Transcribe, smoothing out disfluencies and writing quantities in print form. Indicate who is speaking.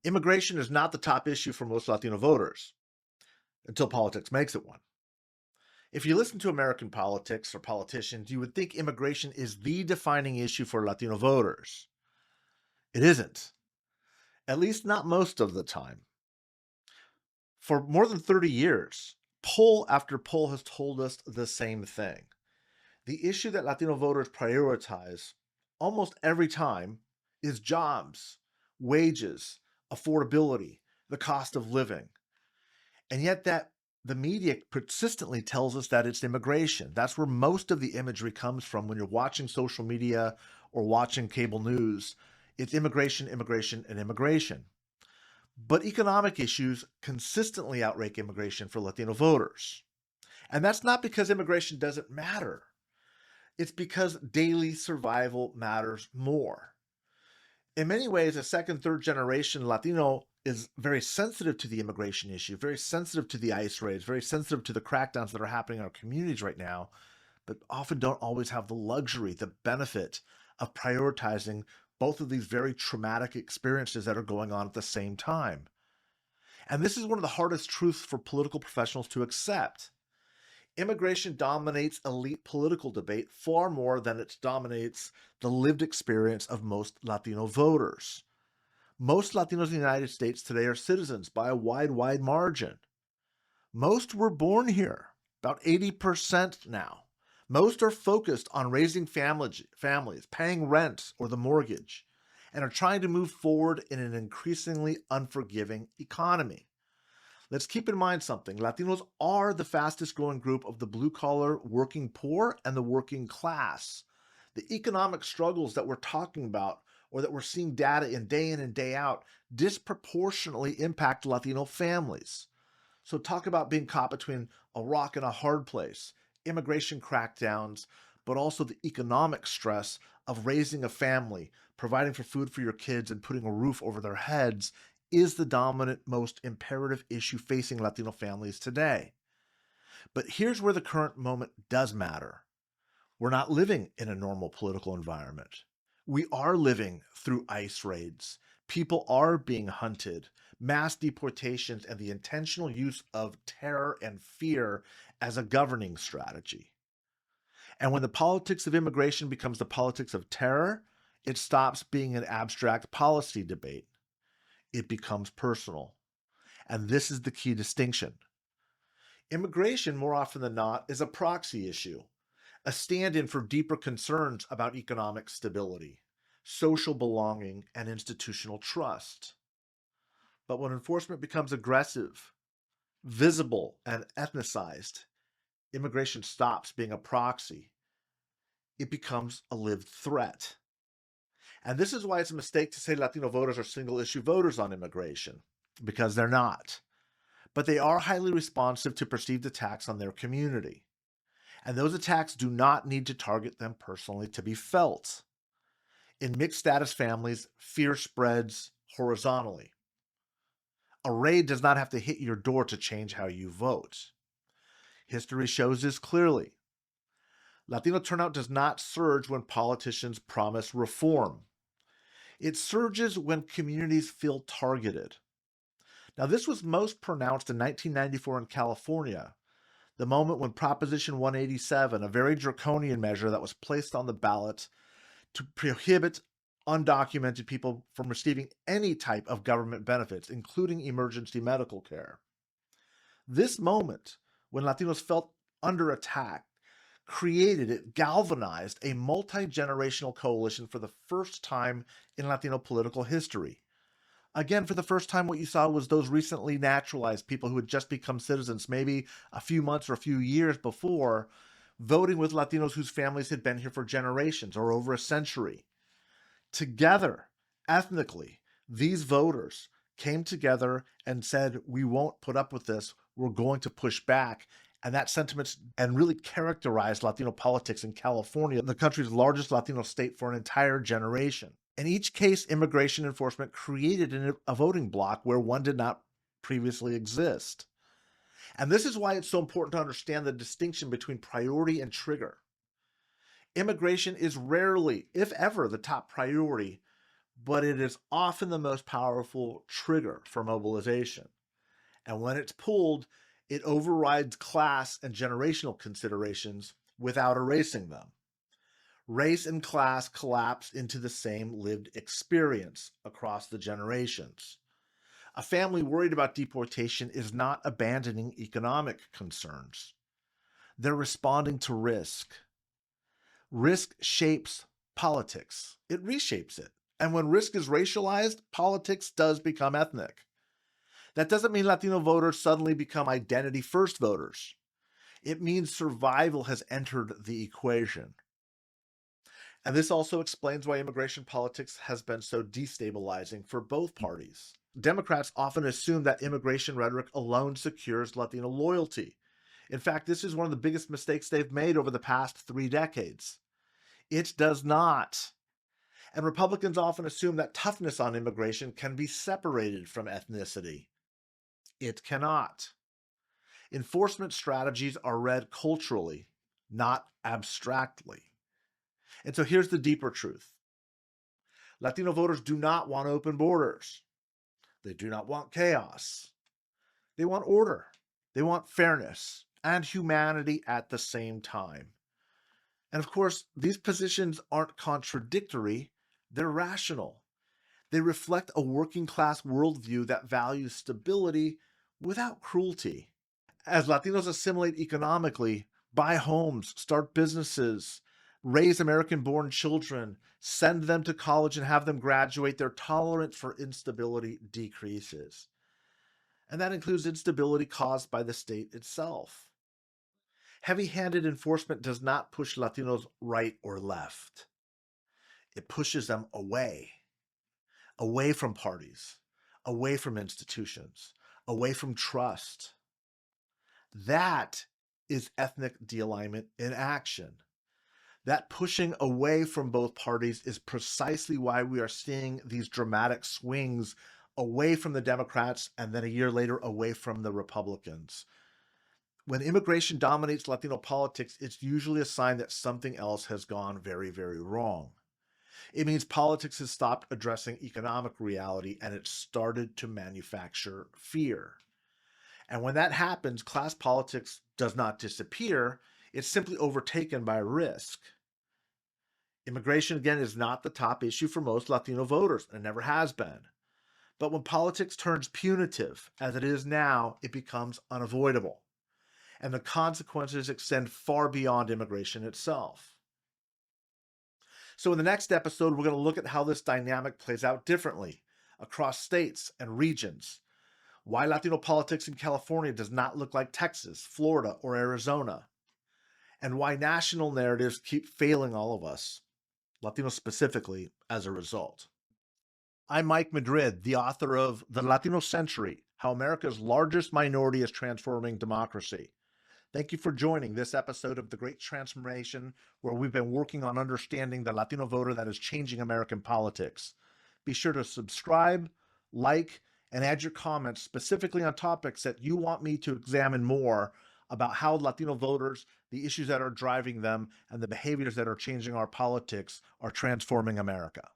Speaker 1: Immigration is not the top issue for most Latino voters until politics makes it one. If you listen to American politics or politicians, you would think immigration is the defining issue for Latino voters. It isn't, at least not most of the time. For more than 30 years, poll after poll has told us the same thing. The issue that Latino voters prioritize almost every time is jobs, wages, affordability, the cost of living. And yet that the media persistently tells us that it's immigration. That's where most of the imagery comes from when you're watching social media or watching cable news. It's immigration, immigration, and immigration. But economic issues consistently outrank immigration for Latino voters. And that's not because immigration doesn't matter. It's because daily survival matters more. In many ways, a second, third generation Latino is very sensitive to the immigration issue, very sensitive to the ICE raids, very sensitive to the crackdowns that are happening in our communities right now, but often don't always have the luxury, the benefit of prioritizing both of these very traumatic experiences that are going on at the same time. And this is one of the hardest truths for political professionals to accept. Immigration dominates elite political debate far more than it dominates the lived experience of most Latino voters. Most Latinos in the United States today are citizens by a wide, wide margin. Most were born here, about 80% now. Most are focused on raising families, paying rent or the mortgage, and are trying to move forward in an increasingly unforgiving economy. Let's keep in mind something. Latinos are the fastest growing group of the blue-collar working poor and the working class. The economic struggles that we're talking about or that we're seeing data in and day out disproportionately impact Latino families. So talk about being caught between a rock and a hard place, immigration crackdowns, but also the economic stress of raising a family, providing for food for your kids, and putting a roof over their heads is the dominant, most imperative issue facing Latino families today. But here's where the current moment does matter. We're not living in a normal political environment. We are living through ICE raids. People are being hunted, mass deportations, and the intentional use of terror and fear as a governing strategy. And when the politics of immigration becomes the politics of terror, it stops being an abstract policy debate. It becomes personal. And this is the key distinction. Immigration, more often than not, is a proxy issue, a stand-in for deeper concerns about economic stability, social belonging, and institutional trust. But when enforcement becomes aggressive, visible, and ethnicized, immigration stops being a proxy. It becomes a lived threat. And this is why it's a mistake to say Latino voters are single-issue voters on immigration, because they're not. But they are highly responsive to perceived attacks on their community. And those attacks do not need to target them personally to be felt. In mixed status families, fear spreads horizontally. A raid does not have to hit your door to change how you vote. History shows this clearly. Latino turnout does not surge when politicians promise reform. It surges when communities feel targeted. Now, this was most pronounced in 1994 in California, the moment when Proposition 187, a very draconian measure that was placed on the ballot to prohibit undocumented people from receiving any type of government benefits, including emergency medical care. This moment, when Latinos felt under attack, it galvanized a multi-generational coalition for the first time in Latino political history. Again, for the first time, what you saw was those recently naturalized people who had just become citizens, maybe a few months or a few years before, voting with Latinos whose families had been here for generations or over a century. Together, ethnically, these voters came together and said, we won't put up with this, we're going to push back. And that sentiment and really characterized Latino politics in California, the country's largest Latino state, for an entire generation. In each case, immigration enforcement created a voting bloc where one did not previously exist. And this is why it's so important to understand the distinction between priority and trigger. Immigration is rarely, if ever, the top priority, but it is often the most powerful trigger for mobilization. And when it's pulled, it overrides class and generational considerations without erasing them. Race and class collapse into the same lived experience across the generations. A family worried about deportation is not abandoning economic concerns. They're responding to risk. Risk shapes politics. It reshapes it. And when risk is racialized, politics does become ethnic. That doesn't mean Latino voters suddenly become identity-first voters. It means survival has entered the equation. And this also explains why immigration politics has been so destabilizing for both parties. Democrats often assume that immigration rhetoric alone secures Latino loyalty. In fact, this is one of the biggest mistakes they've made over the past 3 decades. It does not. And Republicans often assume that toughness on immigration can be separated from ethnicity. It cannot. Enforcement strategies are read culturally, not abstractly. And so here's the deeper truth. Latino voters do not want open borders. They do not want chaos. They want order. They want fairness and humanity at the same time. And of course, these positions aren't contradictory. They're rational. They reflect a working class worldview that values stability without cruelty. As Latinos assimilate economically, buy homes, start businesses, raise American-born children, send them to college and have them graduate, their tolerance for instability decreases. And that includes instability caused by the state itself. Heavy-handed enforcement does not push Latinos right or left. It pushes them away from parties, away from institutions, away from trust. That is ethnic de-alignment in action. That pushing away from both parties is precisely why we are seeing these dramatic swings away from the Democrats and then a year later away from the Republicans. When immigration dominates Latino politics, it's usually a sign that something else has gone very, very wrong. It means politics has stopped addressing economic reality and it started to manufacture fear. And when that happens, class politics does not disappear, it's simply overtaken by risk. Immigration, again, is not the top issue for most Latino voters, and it never has been. But when politics turns punitive, as it is now, it becomes unavoidable. And the consequences extend far beyond immigration itself. So in the next episode, we're going to look at how this dynamic plays out differently across states and regions. Why Latino politics in California does not look like Texas, Florida, or Arizona. And why national narratives keep failing all of us, Latinos specifically, as a result. I'm Mike Madrid, the author of The Latino Century, How America's Largest Minority is Transforming Democracy. Thank you for joining this episode of The Great Transformation, where we've been working on understanding the Latino voter that is changing American politics. Be sure to subscribe, like, and add your comments specifically on topics that you want me to examine more about how Latino voters, the issues that are driving them, and the behaviors that are changing our politics are transforming America.